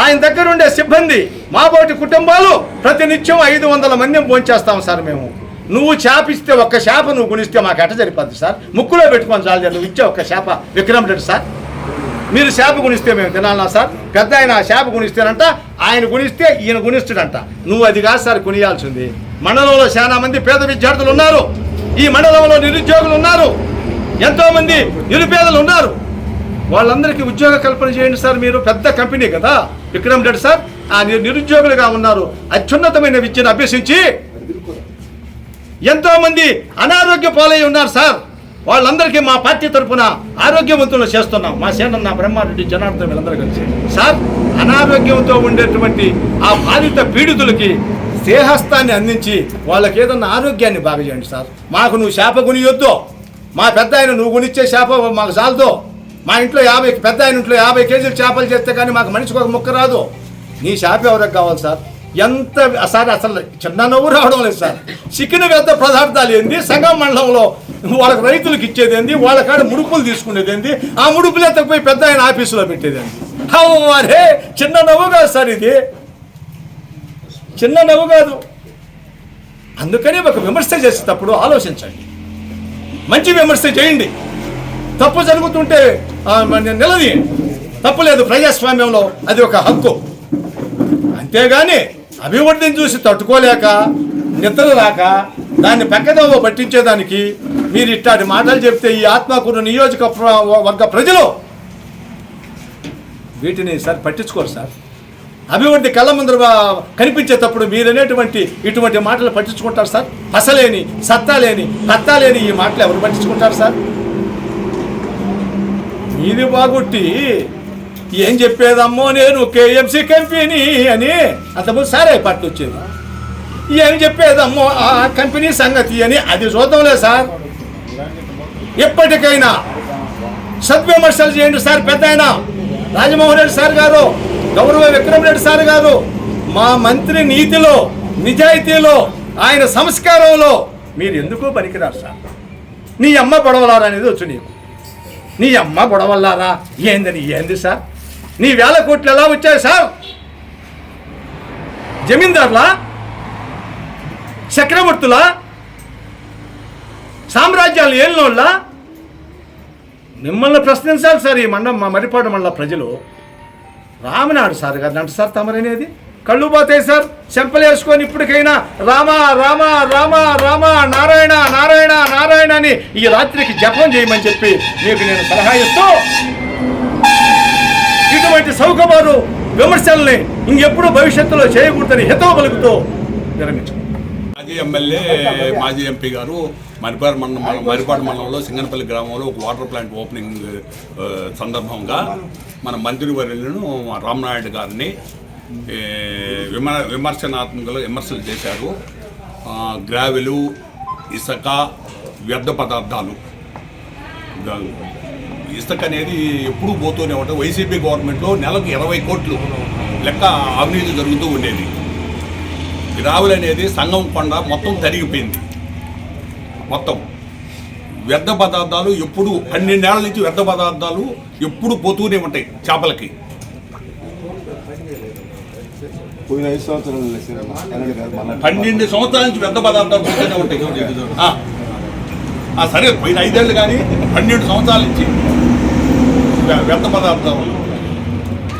ఆయన దగ్గర ఉండే సిబ్బంది, మాబోటి కుటుంబాలు ప్రతినిత్యం 500 మందిని భోంచేస్తాం సార్ మేము. నువ్వు చేపిస్తే ఒక్క చేప నువ్వు గుణిస్తే మాకు ఎట్ట సరిపోద్ది సార్? ముక్కులో పెట్టుకొని చాలు, నువ్వు ఇచ్చే ఒక్క చేప విక్రమ్ రెడ్డి సార్. మీరు చేప గుణిస్తే మేము తినాలన్నా సార్? పెద్ద ఆయన చేప గుణిస్తేనంట, ఆయన గుణిస్తే ఈయన గుణిస్తుడంట. నువ్వు అది కాదు సార్ కొనియాల్సింది. మండలంలో చాలా మంది పేద విద్యార్థులు ఉన్నారు, ఈ మండలంలో నిరుద్యోగులు ఉన్నారు, ఎంతోమంది నిరుపేదలు ఉన్నారు. వాళ్ళందరికీ ఉద్యోగ కల్పన చేయండి సార్. మీరు పెద్ద కంపెనీ కదా విక్రమ్ రెడ్డి సార్. ఆ నిరుద్యోగులుగా ఉన్నారు, అత్యున్నతమైన విద్యను అభ్యసించి ఎంతోమంది అనారోగ్య పాలై ఉన్నారు సార్. వాళ్ళందరికీ మా పార్టీ తరఫున ఆరోగ్యవంతులు చేస్తున్నాం. మా సేనన్న బ్రహ్మారెడ్డి జనార్దన్ వీళ్ళందరూ కలిసి సార్ అనారోగ్యంతో ఉండేటువంటి ఆ బాధిత పీడితులకి స్నేహస్తాన్ని అందించి వాళ్ళకి ఏదన్నా ఆరోగ్యాన్ని బాగా చేయండి సార్. మాకు నువ్వు చేప కొనియొద్దు, మా పెద్ద ఆయన నువ్వు కొనిచ్చే చేప మాకు చాలదు. మా ఇంట్లో 50 పెద్ద ఆయన ఇంట్లో 50 కేజీలు చేపలు చేస్తే కానీ మాకు మనిషికి ఒక ముక్క రాదు. నీ చేప ఎవరికి కావాలి సార్? ఎంత సార్ అసలు చిన్న నవ్వు రావడం లేదు సార్. చికెన్ పెద్ద పదార్థాలు ఏంది, సంగం మండలంలో వాళ్ళకి రైతులకు ఇచ్చేది ఏంది, వాళ్ళ కాడ ముడుపులు తీసుకునేది ఏంది, ఆ ముడుపులు ఎత్తకపోయి పెద్ద ఆయన ఆఫీసులో పెట్టేది ఏంది? అరే చిన్న నవ్వు కాదు సార్, ఇది చిన్న నవ్వు కాదు. అందుకని ఒక విమర్శ చేసేటప్పుడు ఆలోచించండి, మంచి విమర్శ చేయండి. తప్పు జరుగుతుంటే నిలదీయండి, తప్పులేదు. ప్రజాస్వామ్యంలో అది ఒక హక్కు. అంతేగాని అభివృద్ధిని చూసి తట్టుకోలేక నిద్ర రాక దాన్ని పక్కదోవ పట్టించేదానికి మీరు ఇట్లాంటి మాటలు చెప్తే ఈ ఆత్మకూరు నియోజకవర్గ ప్రజలు వీటిని సార్ పట్టించుకోరు సార్. అభివృద్ధి కళ్ళ ముందర కనిపించేటప్పుడు మీరనేటువంటి ఇటువంటి మాటలు పట్టించుకుంటారు సార్? అసలేని సత్తా లేని ఈ మాటలు ఎవరు పట్టించుకుంటారు సార్? ఇది బాగుట్టి ఏం చెప్పేదమ్మో నేను కేఎంసీ కంపెనీ అని అంతకుముందు సారే పట్టు వచ్చేది. ఏం చెప్పేదమ్మో ఆ కంపెనీ సంగతి అని అది చూద్దాంలే సార్. ఎప్పటికైనా సద్విమర్శలు చేయండి సార్. పెద్ద ఆయన రాజమోహన్ రెడ్డి సార్ గారు, గౌరవ విక్రమ్ రెడ్డి సార్ గారు, మా మంత్రి నీతిలో నిజాయితీలో ఆయన సంస్కారంలో మీరు ఎందుకో పనికిరారు సార్. నీ అమ్మ గొడవలారా అనేది వచ్చు నీకు. నీ అమ్మ గొడవల్లారా ఏంది సార్? నీ 1000 కోట్లు ఎలా వచ్చాయి సార్? జమీందార్లా, చక్రవర్తులా, సామ్రాజ్యాలు ఏళ్ళోళ్ళ? మిమ్మల్ని ప్రశ్నించాలి సార్. ఈ మా మరిపాడు మండల ప్రజలు. రామనాడు సార్ గారు అంటే సార్ తమరనేది కళ్ళు పోతాయి సార్. చెంపలు వేసుకొని ఇప్పటికైనా రామ రామ రామ రామ నారాయణ నారాయణ నారాయణ అని ఈ రాత్రికి జపం చేయమని చెప్పి మీకు నేను సలహా ఇస్తూ ఇటువంటి సౌకర్యాలు విమర్శల్ని ఇంకెప్పుడు భవిష్యత్తులో చేయకూడదని హితవు పలుకుతూ విరమించుకుంటాం. మాజీ ఎమ్మెల్యే మాజీ ఎంపీ గారు మరిపాడు మండలంలో సింగనపల్లి గ్రామంలో ఒక వాటర్ ప్లాంట్ ఓపెనింగ్ సందర్భంగా మన మంత్రివర్యులను రామనాయుడు గారిని విమర్శనాత్మకంగా విమర్శలు చేశారు. గ్రావెలు, ఇసుక, వ్యర్థ పదార్థాలు. ఇసుక అనేది ఎప్పుడూ పోతూనే ఉంటుంది. వైసీపీ గవర్నమెంట్లో నెలకు 20 కోట్లు లెక్క అవినీతి జరుగుతూ ఉండేది. గ్రావెల్ అనేది సంగం కొండ మొత్తం తరిగిపోయింది. మొత్తం వ్యర్థ పదార్థాలు ఎప్పుడు 12 ఏళ్ల నుంచి వ్యర్థ పదార్థాలు ఎప్పుడు పోతూనే ఉంటాయి చేపలకి. 12 సంవత్సరాల నుంచి వ్యర్థ పదార్థాలు పోతూనే ఉంటాయి. సరే పోయిన 5 ఏళ్ళు కానీ 12 సంవత్సరాల నుంచి వ్యర్థ పదార్థాలు.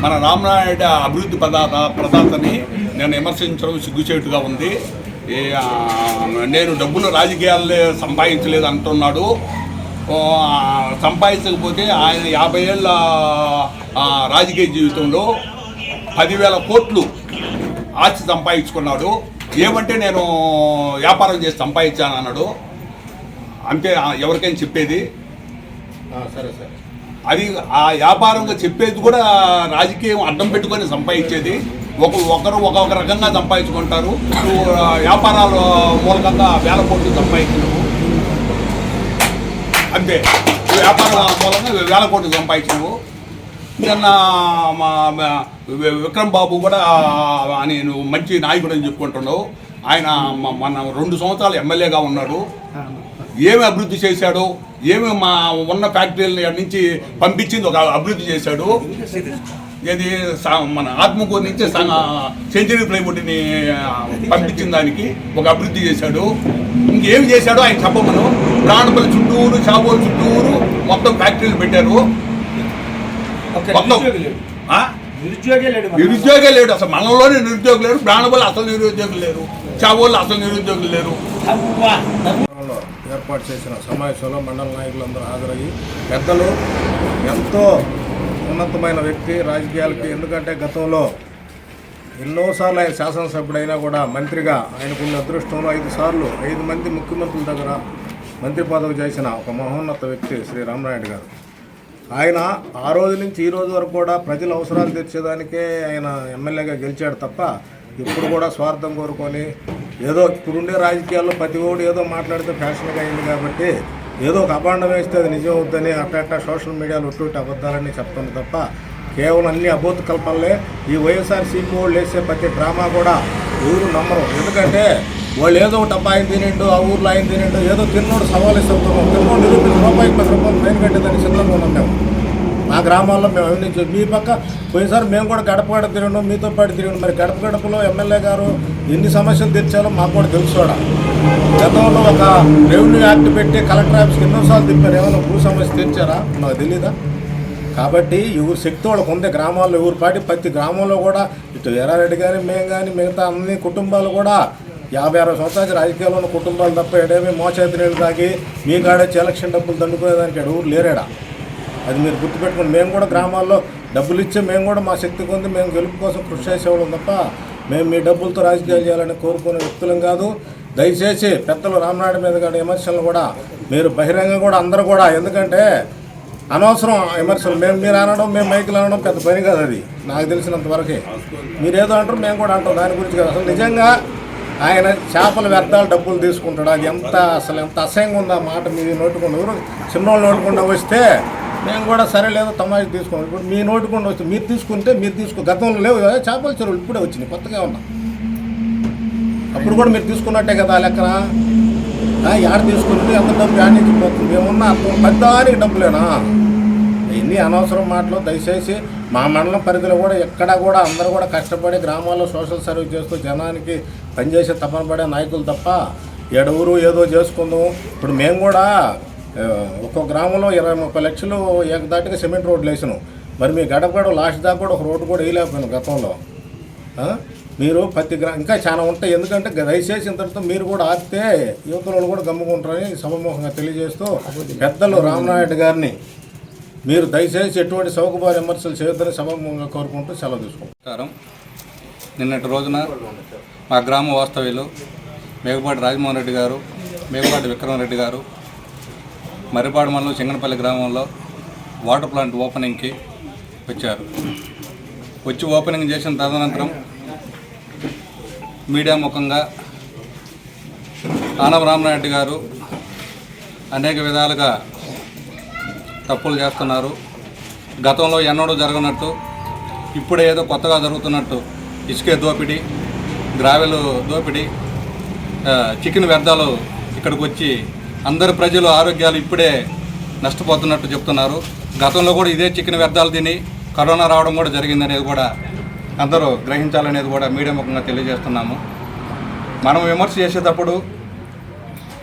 మన రామనాయుడు అభివృద్ధి ప్రదాతని నేను విమర్శించడం సిగ్గుచేటుగా ఉంది. నేను డబ్బులు రాజకీయాల్లో సంపాదించలేదు అంటున్నాడు. సంపాదించకపోతే ఆయన 50 ఏళ్ళ రాజకీయ జీవితంలో 10,000 కోట్లు ఆస్తి సంపాదించుకున్నాడు. ఏమంటే నేను వ్యాపారం చేసి సంపాదించాను అన్నాడు. అంతే ఎవరికైనా చెప్పేది. సరే సరే అది ఆ వ్యాపారంగా చెప్పేది కూడా రాజకీయం అడ్డం పెట్టుకొని సంపాదించేది. ఒకరు ఒక్కొక్క రకంగా సంపాదించుకుంటారు. నువ్వు వ్యాపారాల మూలకంగా 1000 కోట్లు సంపాదించినవు. అంతే, వ్యాపారాల మూలంగా 1000 కోట్లు సంపాదించినవు. నిన్న మా విక్రమ్ బాబు కూడా అని నువ్వు మంచి నాయకుడు అని చెప్పుకుంటున్నావు. ఆయన మన 2 సంవత్సరాలు ఎమ్మెల్యేగా ఉన్నాడు. ఏమి అభివృద్ధి చేశాడు, ఏమి మా ఉన్న ఫ్యాక్టరీల నుంచి పంపించింది ఒక అభివృద్ధి చేశాడు. ఇది మన ఆత్మకూరు నుంచి సెంచరీ ప్లైవుడ్ని పంపించిన దానికి ఒక అభివృద్ధి చేశాడు. ఇంకేమి చేశాడో ఆయన చెప్పమను. ప్రాణపల్లి చుట్టూరు, చాబోలు చుట్టూరు మొత్తం ఫ్యాక్టరీలు పెట్టారు. మొత్తం నిరుద్యోగే లేడు. అసలు మనలోనే నిరుద్యోగులు లేరు. ప్రాణపల్లి అసలు నిరుద్యోగులు లేరు. చాబోళ్ళు అసలు నిరుద్యోగులు లేరు. ఏర్పాటు చేసిన సమావేశంలో మండల నాయకులందరూ హాజరయ్యి పెద్దలు ఎంతో ఉన్నతమైన వ్యక్తి రాజకీయాలకి. ఎందుకంటే గతంలో ఎన్నోసార్లు ఆయన శాసనసభ్యుడైనా కూడా మంత్రిగా ఆయనకున్న అదృష్టంలో 5 సార్లు 5 మంది ముఖ్యమంత్రుల దగ్గర మంత్రి పదవి చేసిన ఒక మహోన్నత వ్యక్తి శ్రీ రామనాయుడు గారు. ఆయన ఆ రోజు నుంచి ఈ రోజు వరకు కూడా ప్రజల అవసరాలు తీర్చేదానికే ఆయన ఎమ్మెల్యేగా గెలిచాడు తప్ప ఇప్పుడు కూడా స్వార్థం కోరుకొని ఏదో ఇప్పుడుండే రాజకీయాల్లో ప్రతి ఓడు ఏదో మాట్లాడితే ఫ్యాషన్గా అయింది కాబట్టి ఏదో ఒక అభాండం వేస్తే అది నిజం అవుతుందని అట్ట సోషల్ మీడియాలో ఒట్టు అబద్ధాలని చెప్తుంది తప్ప కేవలం అన్ని అబోధ కల్పనలే. ఈ వైఎస్ఆర్సీపీ వాళ్ళు వేసే ప్రతి డ్రామా కూడా ఊరు నమ్మరు. ఎందుకంటే వాళ్ళు ఏదో ఒక డబ్బా ఆయన తినిండు, ఆ ఊర్లో ఆయన తినిండు, ఏదో తిన్నోడు సవాలు ఇస్తున్నాం, తిన్నోడు నిరూపించి రూపాయికి 10 రూపాయలు ఫైన్ కట్టేదానికి సిద్ధంగా ఉన్నాం మేము. మా గ్రామాల్లో మేము అవినీతి మీ పక్క పోయినసారి మేము కూడా గడప గడప తిరిగినాం, మీతో పాటు తిరిగినాం. మరి గడప గడపలో ఎమ్మెల్యే గారు ఎన్ని సమస్యలు తీర్చాలో మాకు కూడా తెలుసుకోడా. గతంలో ఒక రెవెన్యూ యాక్ట్ పెట్టి కలెక్టర్ ఆఫీస్కి ఎన్నోసార్లు తిప్పారు. ఏమైనా భూ సమస్య తీర్చారా మాకు తెలీదా? కాబట్టి ఎవరు శక్తి వాళ్ళకు ఉంది గ్రామాల్లో. ఎవరు పాటి ప్రతి గ్రామంలో కూడా ఇటు ఎర్రారెడ్డి కానీ మేము కానీ మిగతా అన్ని కుటుంబాలు కూడా 50-60 సంవత్సరాల రాజకీయాల్లో ఉన్న కుటుంబాలు తప్ప ఏడేమి మోచేతి నీళ్ళు తాగి మీ కాడొచ్చి ఎలక్షన్ డబ్బులు దండుకునేదానికి ఎవరు లేరేడా. అది మీరు గుర్తుపెట్టుకుని మేము కూడా గ్రామాల్లో డబ్బులు ఇచ్చి మేము కూడా మా శక్తి కొంది మేము గెలుపు కోసం కృషి చేసేవాళ్ళం తప్ప మేము మీ డబ్బులతో రాజకీయాలు చేయాలని కోరుకునే వ్యక్తులం కాదు. దయచేసి పెద్దలు రామనాయుడు మీద కానీ విమర్శలు కూడా మీరు బహిరంగ కూడా అందరూ కూడా, ఎందుకంటే అనవసరం విమర్శలు మీరు అనడం మేము మైకులు అనడం పెద్ద పని కాదు. అది నాకు తెలిసినంత వరకే. మీరేదో అంటారు మేము కూడా అంటాం, దాని గురించి కాదు. అసలు నిజంగా ఆయన చేపల వ్యర్థాలు డబ్బులు తీసుకుంటాడు. అది ఎంత అసహ్యంగా ఉందో ఆ మాట మీ నోటుకుండా. ఎవరు చిన్నోళ్ళు నోటుకుండా వస్తే మేము కూడా సరే లేదో తమాషా తీసుకోండి. ఇప్పుడు మీ నోటుకుండా వస్తే మీరు తీసుకుంటే మీరు గతంలో లేవు కదా చేపల చెరువులు, ఇప్పుడే వచ్చినాయి కొత్తగా ఉన్నా. అప్పుడు కూడా మీరు తీసుకున్నట్టే కదా లెక్కన. యాడ తీసుకుంటే ఎంత డబ్బు యాడ నుంచి పోతుంది? ఏమన్నా పెద్దవారికి డబ్బులేనా? ఇన్ని అనవసరం మాటలు. దయచేసి మా మండలం పరిధిలో కూడా ఎక్కడా కూడా అందరూ కూడా కష్టపడి గ్రామాల్లో సోషల్ సర్వీస్ చేస్తూ జనానికి పనిచేసే తపన పడే నాయకులు తప్ప ఎడవురు ఏదో చేసుకుందాం. ఇప్పుడు మేము కూడా ఒక్కొక్క గ్రామంలో 20-30 లక్షలు ఏకదాటిగా సిమెంట్ రోడ్లు వేసినాం. మరి మీ గడప లాస్ట్ దాకా కూడా ఒక రోడ్డు కూడా వేయలేకపోయినాం గతంలో. మీరు ప్రతి ఇంకా చాలా ఉంటాయి. ఎందుకంటే దయచేసి ఇంతటితో మీరు కూడా ఆపితే యువతలు కూడా గమ్ముకుంటారని సభముఖంగా తెలియజేస్తూ పెద్దలు రామనాయుడు గారిని మీరు దయచేసి ఎటువంటి సౌకర్య విమర్శలు చేయొద్దని సభముఖంగా కోరుకుంటూ సెలవు తీసుకుంటాం. నిన్నటి రోజున మా గ్రామ వాస్తవ్యులు మేకపాటి రాజమోహన్ రెడ్డి గారు, మేకపాటి విక్రమరెడ్డి గారు మర్రిపాడు మండలం సింగనపల్లి గ్రామంలో వాటర్ ప్లాంట్ ఓపెనింగ్కి వచ్చారు. వచ్చి ఓపెనింగ్ చేసిన తదనంతరం మీడియా ముఖంగా ఆనవ రామనాయుడు గారు అనేక విధాలుగా తప్పులు చేస్తున్నారు. గతంలో ఎన్నడూ జరగనట్టు ఇప్పుడే ఏదో కొత్తగా జరుగుతున్నట్టు ఇసుకే దోపిడీ, గ్రావెల్ దోపిడీ, చికెన్ వ్యర్థాలు ఇక్కడికి వచ్చి అందరు ప్రజలు ఆరోగ్యాలు ఇప్పుడే నష్టపోతున్నట్టు చెప్తున్నారు. గతంలో కూడా ఇదే చికెన్ వ్యర్థాలు తిని కరోనా రావడం కూడా జరిగిందనేది కూడా అందరూ గ్రహించాలనేది కూడా మీడియా ముఖంగా తెలియజేస్తున్నాము. మనం విమర్శ చేసేటప్పుడు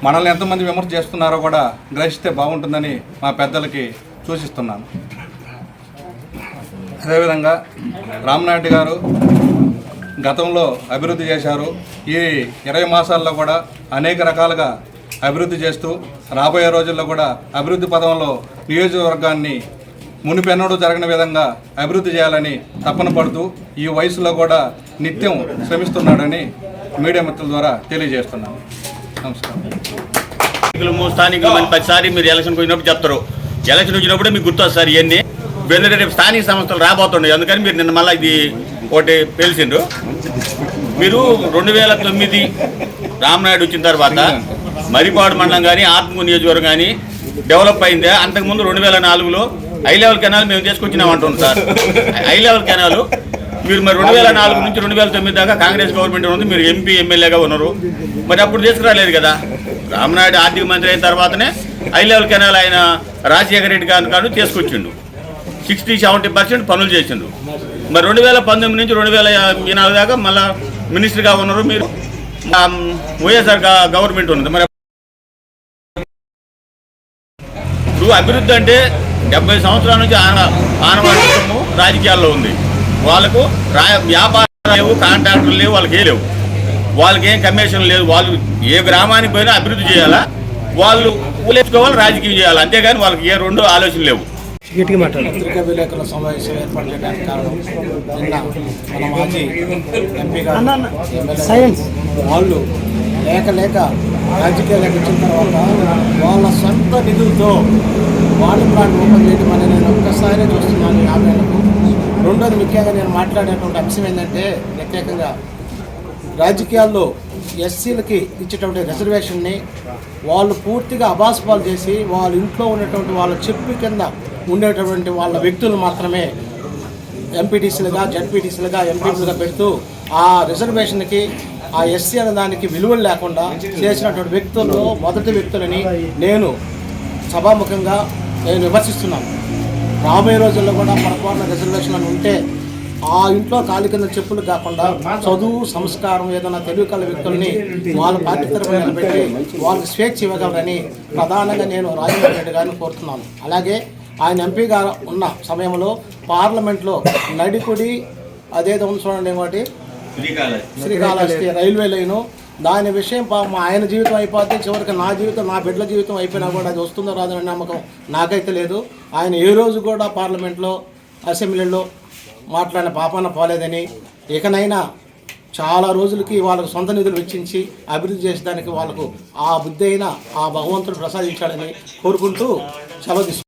మనల్ని ఎంతమంది విమర్శ చేస్తున్నారో కూడా గ్రహిస్తే బాగుంటుందని మా పెద్దలకి సూచిస్తున్నాను. అదేవిధంగా రామనాయుడు గారు గతంలో అభివృద్ధి చేశారు. ఈ 20 మాసాల్లో కూడా అనేక రకాలుగా అభివృద్ధి చేస్తూ రాబోయే రోజుల్లో కూడా అభివృద్ధి పదంలో నియోజకవర్గాన్ని మునిపెన్నడూ జరగని విధంగా అభివృద్ధి చేయాలని తపన పడుతూ ఈ వయసులో కూడా నిత్యం శ్రమిస్తున్నాడని మీడియా మిత్రుల ద్వారా తెలియజేస్తున్నాను. నమస్కారం. స్థానికులు మన ప్రతిసారి మీరు ఎలక్షన్కి వచ్చినప్పుడు చెప్తారు. ఎలక్షన్ వచ్చినప్పుడే మీకు గుర్తు వస్తారు ఇవన్నీ. ఎందుకంటే రేపు స్థానిక సంస్థలు రాబోతుండే, అందుకని మీరు నిన్న మళ్ళీ ఇది ఒకటి తెలిసిండ్రు. మీరు 2009 రామనాయుడు వచ్చిన తర్వాత మర్రిపాడు మండలం కానీ ఆత్మకూరు నియోజకవర్గం కానీ డెవలప్ అయిందే. అంతకుముందు 2004లో హై లెవెల్ కెనాల్ మేము తీసుకొచ్చినాం అంటున్నాం సార్. హై లెవెల్ కెనాల్ మీరు మరి 2004 నుంచి 2009 దాకా కాంగ్రెస్ గవర్నమెంట్ ఉంది, మీరు ఎంపీ ఎమ్మెల్యేగా ఉన్నారు, మరి అప్పుడు తీసుకురాలేదు కదా. రామనాయుడు ఆర్థిక మంత్రి అయిన తర్వాతనే హై లెవెల్ కెనాల్ ఆయన రాజశేఖర రెడ్డి గారు తీసుకొచ్చిండు. 60-70% పనులు చేసిండు. మరి 2019 నుంచి 2024 దాకా మళ్ళీ మినిస్టర్గా ఉన్నారు మీరు. వైఎస్ఆర్ గవర్నమెంట్ ఉన్నది. మరి ఇప్పుడు అభివృద్ధి అంటే 70 సంవత్సరాల నుంచి ఆనవాళ్ళము రాజకీయాల్లో ఉంది. వాళ్ళకు వ్యాపారాలు లేవు, కాంట్రాక్టులు లేవు, వాళ్ళకి ఏ లేవు, వాళ్ళకి ఏం కమిషన్ లేదు. వాళ్ళు ఏ గ్రామానికి పోయినా అభివృద్ధి చేయాలా, వాళ్ళు ఊలేసుకోవాలి, రాజకీయం చేయాలి, అంతేగాని వాళ్ళకి ఏ రెండు ఆలోచనలు లేవు. పత్రికా విలేకరుల సమావేశం ఏర్పాటు చేయడానికి కారణం నిన్న మన మాజీ ఎంపీ గారు వాళ్ళు లేక రాజకీయాలకు వచ్చిన తర్వాత వాళ్ళ సొంత నిధులతో వాటర్ ప్లాంట్ ఓపెన్ చేయడం అనేది నేను ఒక్కసారి చూస్తున్నాను 50 ఏళ్లకు. రెండోది ముఖ్యంగా నేను మాట్లాడేటువంటి అంశం ఏంటంటే ప్రత్యేకంగా రాజకీయాల్లో ఎస్సీలకి ఇచ్చేటువంటి రిజర్వేషన్ని వాళ్ళు పూర్తిగా అబాస్పాలు చేసి వాళ్ళ ఇంట్లో ఉన్నటువంటి వాళ్ళ చెప్పు కింద ఉండేటటువంటి వాళ్ళ వ్యక్తులు మాత్రమే ఎంపీటీసీలుగా, జడ్పీటీసీలుగా, ఎంపీలుగా పెడుతూ ఆ రిజర్వేషన్కి, ఆ ఎస్సీ అనే దానికి విలువలు లేకుండా చేసినటువంటి వ్యక్తుల్లో మొదటి వ్యక్తులని నేను సభాముఖంగా విమర్శిస్తున్నాను. రాబోయే రోజుల్లో కూడా పొరపాటున రిజర్వేషన్లు ఉంటే ఆ ఇంట్లో కాలి కింద చెప్పులు కాకుండా చదువు, సంస్కారం, ఏదైనా తెలివి కల వ్యక్తుల్ని వాళ్ళ పార్టీ తరఫున నిలబెట్టి వాళ్ళకి స్వేచ్ఛ ఇవ్వగలరని ప్రధానంగా నేను రాజశేఖర రెడ్డి గారిని కోరుతున్నాను. అలాగే ఆయన ఎంపీగా ఉన్న సమయంలో పార్లమెంట్లో నడికుడి అదేదో ఉంది చూడండి, ఏమిటి శ్రీకాళహస్తి రైల్వే లైను, దాని విషయం ఆయన జీవితం అయిపోతే చివరికి నా జీవితం, నా బిడ్డల జీవితం అయిపోయినా కూడా అది వస్తుందో రాదనే నమ్మకం నాకైతే లేదు. ఆయన ఏ రోజు కూడా పార్లమెంట్లో, అసెంబ్లీలో మాట్లాడిన పాపాన పోలేదని, ఇకనైనా చాలా రోజులకి వాళ్ళకు సొంత నిధులు వెచ్చించి అభివృద్ధి చేసేదానికి వాళ్ళకు ఆ బుద్ధి అయినా ఆ భగవంతుడు ప్రసాదించాడని కోరుకుంటూ సెలవు తీసుకుంటాను.